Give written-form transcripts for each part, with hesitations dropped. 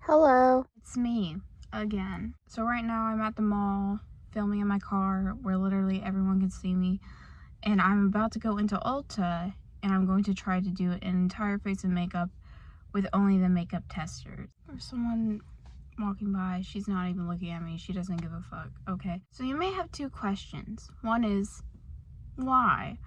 Hello, it's me again. So right now I'm at the mall filming in my car where literally everyone can see me, and I'm about to go into Ulta and I'm going to try to do an entire face of makeup with only the makeup testers. There's someone walking by. She's not even looking at me. She doesn't give a fuck. Okay. So you may have two questions. One is why?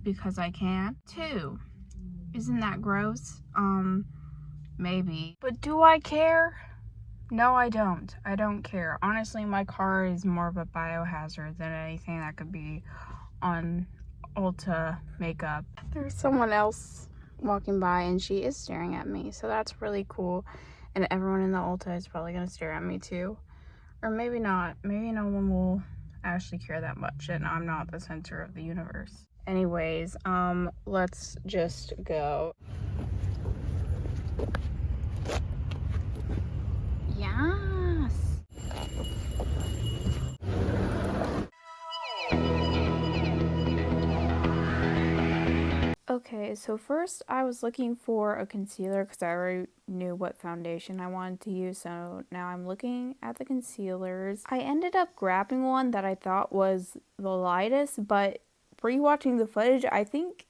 Because I can. Two, isn't that gross? Maybe. But do I care? No, I don't. I don't care. Honestly, my car is more of a biohazard than anything that could be on Ulta makeup. There's someone else walking by and she is staring at me, so that's really cool. And everyone in the Ulta is probably gonna stare at me too. Or maybe not. Maybe no one will actually care that much and I'm not the center of the universe. Anyways, let's just go. Yes. Okay, so first I was looking for a concealer because I already knew what foundation I wanted to use, so now I'm looking at the concealers. I ended up grabbing one that I thought was the lightest, but rewatching the footage, I think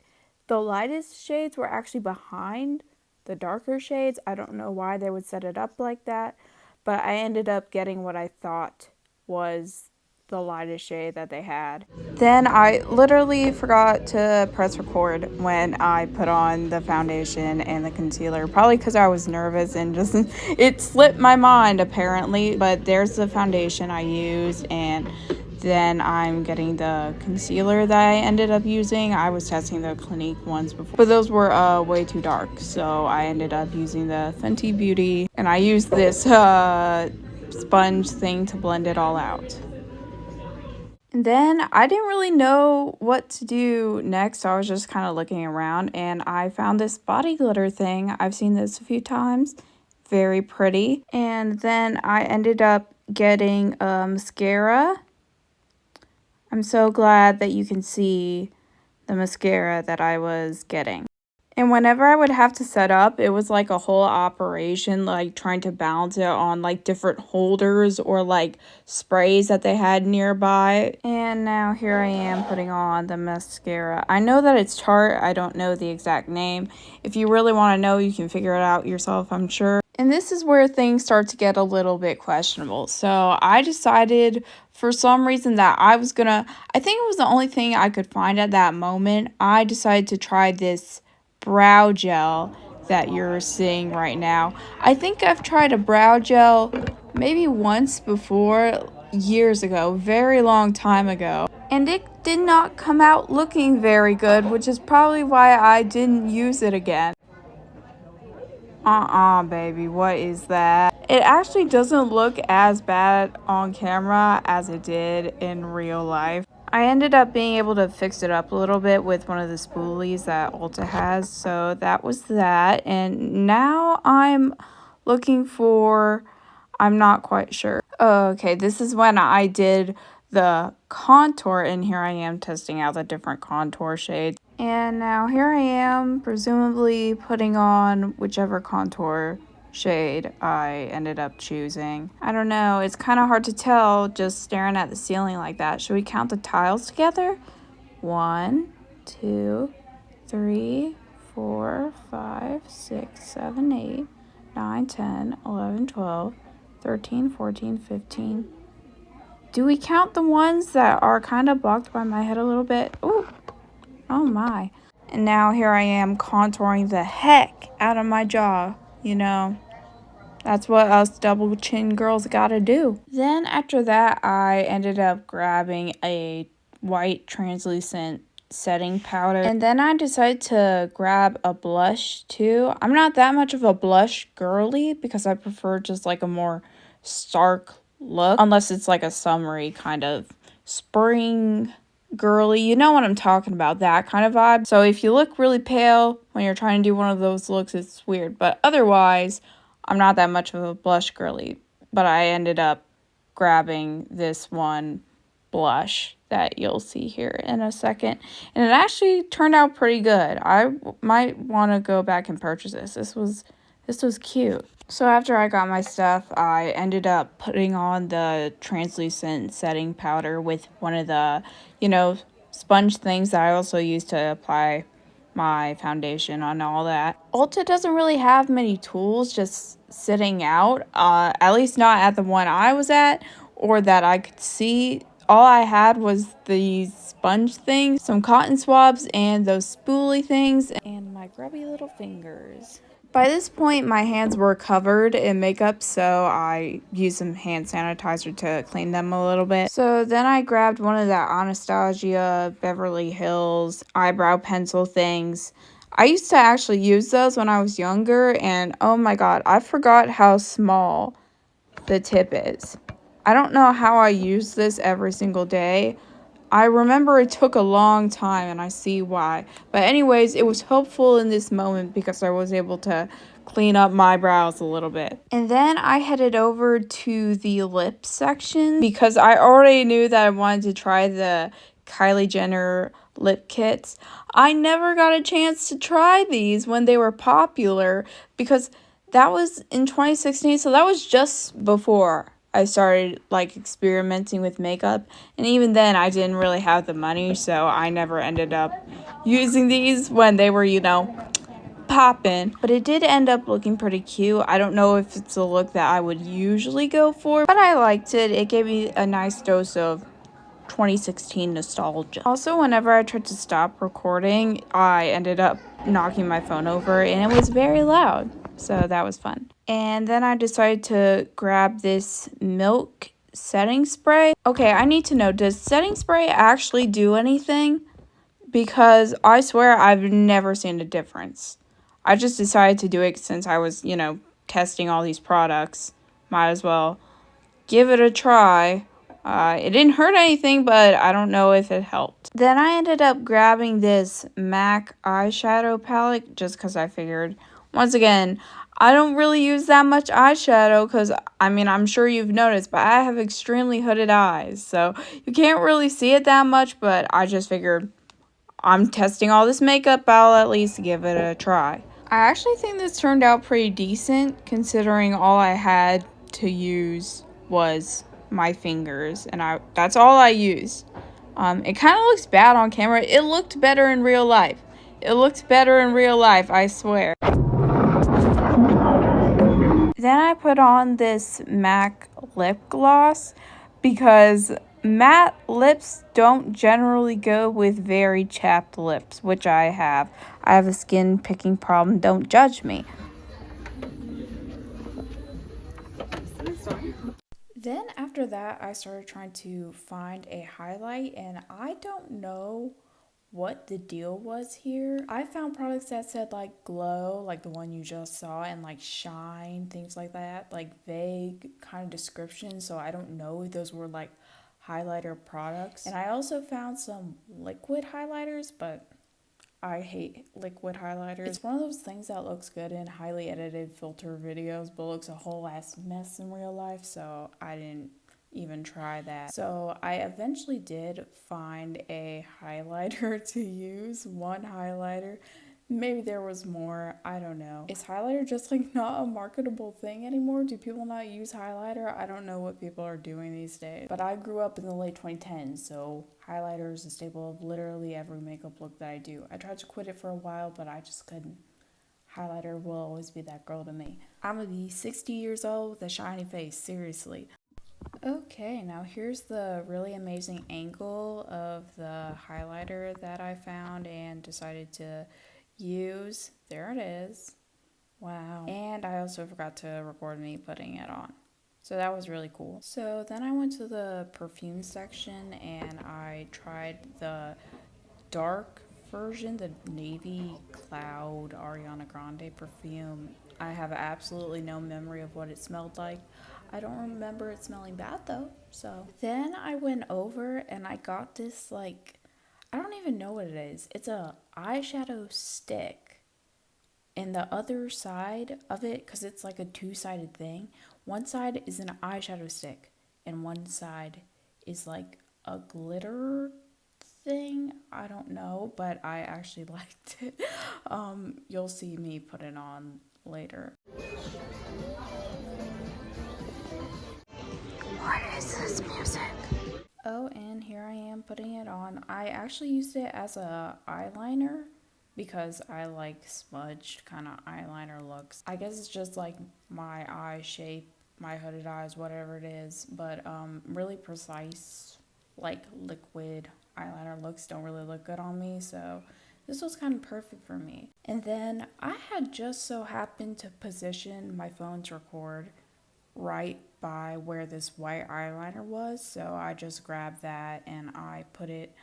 the lightest shades were actually behind the darker shades. I don't know why they would set it up like that, but I ended up getting what I thought was the lightest shade that they had. Then I literally forgot to press record when I put on the foundation and the concealer, probably because I was nervous and just it slipped my mind apparently. But there's the foundation I used, and then I'm getting the concealer that I ended up using. I was testing the Clinique ones before, but those were way too dark, so I ended up using the Fenty Beauty, and I used this sponge thing to blend it all out. And then I didn't really know what to do next, so I was just kind of looking around and I found this body glitter thing. I've seen this a few times. Very pretty. And then I ended up getting mascara. I'm so glad that you can see the mascara that I was getting. And whenever I would have to set up, it was like a whole operation, like trying to balance it on like different holders or like sprays that they had nearby. And now here I am putting on the mascara. I know that it's Tarte. I don't know the exact name. If you really want to know, you can figure it out yourself, I'm sure. And this is where things start to get a little bit questionable. So I decided for some reason that I think it was the only thing I could find at that moment. I decided to try this brow gel that you're seeing right now. I think I've tried a brow gel maybe once before, years ago, very long time ago, and it did not come out looking very good, which is probably why I didn't use it again. Baby, what is that? It actually doesn't look as bad on camera as it did in real life. I ended up being able to fix it up a little bit with one of the spoolies that Ulta has, so that was that. And now I'm looking for, I'm not quite sure. Okay, this is when I did the contour, and here I am testing out the different contour shades. And now here I am, presumably putting on whichever contour shade I ended up choosing. I don't know, it's kind of hard to tell just staring at the ceiling like that. Should we count the tiles together? 1, 2, 3, 4, 5, 6, 7, 8, 9, 10, 11, 12, 13, 14, 15. Do we count the ones that are kind of blocked by my head a little bit? Ooh, oh my. And now here I am contouring the heck out of my jaw, you know. That's what us double chin girls gotta do. Then after that, I ended up grabbing a white translucent setting powder. And then I decided to grab a blush too. I'm not that much of a blush girly because I prefer just like a more stark look. Unless it's like a summery kind of spring girly. You know what I'm talking about, that kind of vibe. So if you look really pale when you're trying to do one of those looks, it's weird. But otherwise, I'm not that much of a blush girly, but I ended up grabbing this one blush that you'll see here in a second, and it actually turned out pretty good. I might want to go back and purchase this. This This was cute. So after I got my stuff, I ended up putting on the translucent setting powder with one of the, sponge things that I also use to apply my foundation on all that. Ulta doesn't really have many tools just sitting out, at least not at the one I was at or that I could see. All I had was these sponge things, some cotton swabs, and those spoolie things, and my grubby little fingers. By this point, my hands were covered in makeup, so I used some hand sanitizer to clean them a little bit. So then I grabbed one of the Anastasia Beverly Hills eyebrow pencil things. I used to actually use those when I was younger, and oh my god, I forgot how small the tip is. I don't know how I use this every single day. I remember it took a long time, and I see why. But anyways, it was helpful in this moment because I was able to clean up my brows a little bit. And then I headed over to the lip section because I already knew that I wanted to try the Kylie Jenner lip kits. I never got a chance to try these when they were popular because that was in 2016, so that was just before I started experimenting with makeup, and even then I didn't really have the money, so I never ended up using these when they were, poppin'. But it did end up looking pretty cute. I don't know if it's a look that I would usually go for, but I liked it. It gave me a nice dose of 2016 nostalgia. Also, whenever I tried to stop recording, I ended up knocking my phone over and it was very loud. So that was fun. And then I decided to grab this milk setting spray. Okay, I need to know, does setting spray actually do anything? Because I swear I've never seen a difference. I just decided to do it since I was, testing all these products. Might as well give it a try. It didn't hurt anything, but I don't know if it helped. Then I ended up grabbing this MAC eyeshadow palette just because I figured, once again, I don't really use that much eyeshadow because, I'm sure you've noticed, but I have extremely hooded eyes. So you can't really see it that much, but I just figured I'm testing all this makeup, I'll at least give it a try. I actually think this turned out pretty decent considering all I had to use was my fingers, and that's all I used. It kind of looks bad on camera. It looked better in real life. I swear. Then I put on this MAC lip gloss because matte lips don't generally go with very chapped lips, which I have. I have a skin picking problem. Don't judge me. Then after that, I started trying to find a highlight, and I don't know what the deal was here. I found products that said glow, like the one you just saw, and shine, things like that, vague kind of descriptions, so I don't know if those were highlighter products. And I also found some liquid highlighters, but I hate liquid highlighters. It's one of those things that looks good in highly edited filter videos, but looks a whole ass mess in real life, so I didn't even try that. So I eventually did find a highlighter to use, one highlighter. Maybe there was more, I don't know. Is highlighter just not a marketable thing anymore? Do people not use highlighter? I don't know what people are doing these days. But I grew up in the late 2010s, so highlighter is a staple of literally every makeup look that I do. I tried to quit it for a while, but I just couldn't. Highlighter will always be that girl to me. I'm gonna be 60 years old with a shiny face, seriously. Okay, now here's the really amazing angle of the highlighter that I found and decided to use. There it is. Wow. And I also forgot to record me putting it on. So that was really cool. So then I went to the perfume section and I tried the dark version, the Navy Cloud Ariana Grande perfume. I have absolutely no memory of what it smelled like. I don't remember it smelling bad though. So then I went over and I got this I don't even know what it is. It's a eyeshadow stick. And the other side of it, because it's a two-sided thing, one side is an eyeshadow stick and one side is a glitter thing. I don't know, but I actually liked it. You'll see me put it on later. What is this music? Oh, and here I am putting it on. I actually used it as a eyeliner because I like smudged kind of eyeliner looks. I guess it's just like my eye shape, my hooded eyes, whatever it is, but really precise, like liquid eyeliner looks don't really look good on me, so this was kind of perfect for me. And then I had just so happened to position my phone to record right by where this white eyeliner was, so I just grabbed that and I put it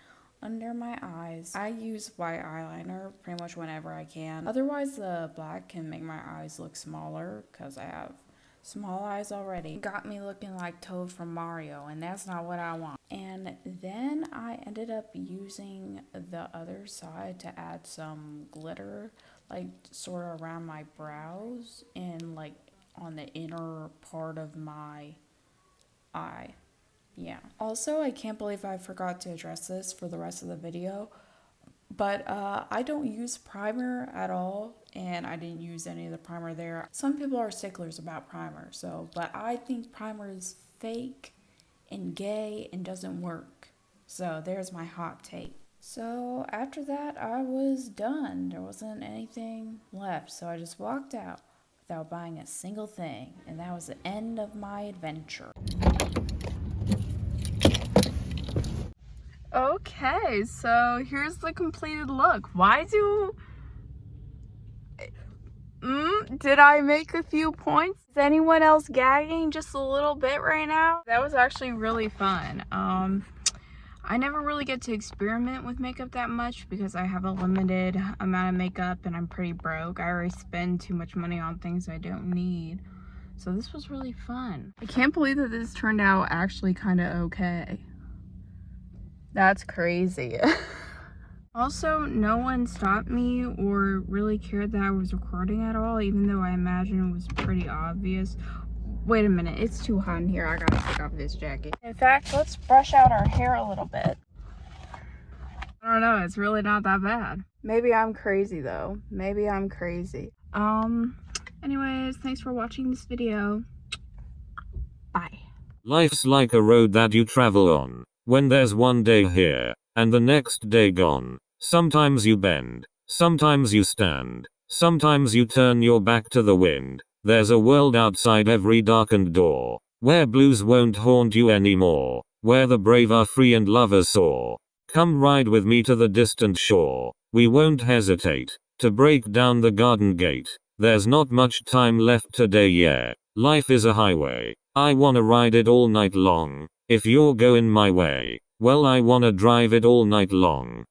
under my eyes. I use white eyeliner pretty much whenever I can. Otherwise, the black can make my eyes look smaller because I have small eyes already. Got me looking like Toad from Mario, and that's not what I want. And then I ended up using the other side to add some glitter, like sort of around my brows and like on the inner part of my eye. Yeah. Also, I can't believe I forgot to address this for the rest of the video, but I don't use primer at all, and I didn't use any of the primer there. Some people are sticklers about primer, but I think primer is fake and gay and doesn't work. So there's my hot take. So after that, I was done. There wasn't anything left, so I just walked out without buying a single thing, and that was the end of my adventure. Okay, so here's the completed look. Did I make a few points? Is anyone else gagging just a little bit right now? That was actually really fun. I never really get to experiment with makeup that much because I have a limited amount of makeup and I'm pretty broke. I already spend too much money on things I don't need. So this was really fun. I can't believe that this turned out actually kind of okay. That's crazy. Also, no one stopped me or really cared that I was recording at all, even though I imagine it was pretty obvious. Wait a minute, it's too hot in here. I gotta take off this jacket. In fact, let's brush out our hair a little bit. I don't know, it's really not that bad. Maybe I'm crazy though. Maybe I'm crazy. Anyways, thanks for watching this video. Bye. Life's like a road that you travel on. When there's one day here, and the next day gone. Sometimes you bend, sometimes you stand, sometimes you turn your back to the wind. There's a world outside every darkened door, where blues won't haunt you anymore, where the brave are free and lovers soar. Come ride with me to the distant shore, we won't hesitate to break down the garden gate. There's not much time left today, yeah. Life is a highway, I wanna ride it all night long. If you're going my way, well I wanna drive it all night long.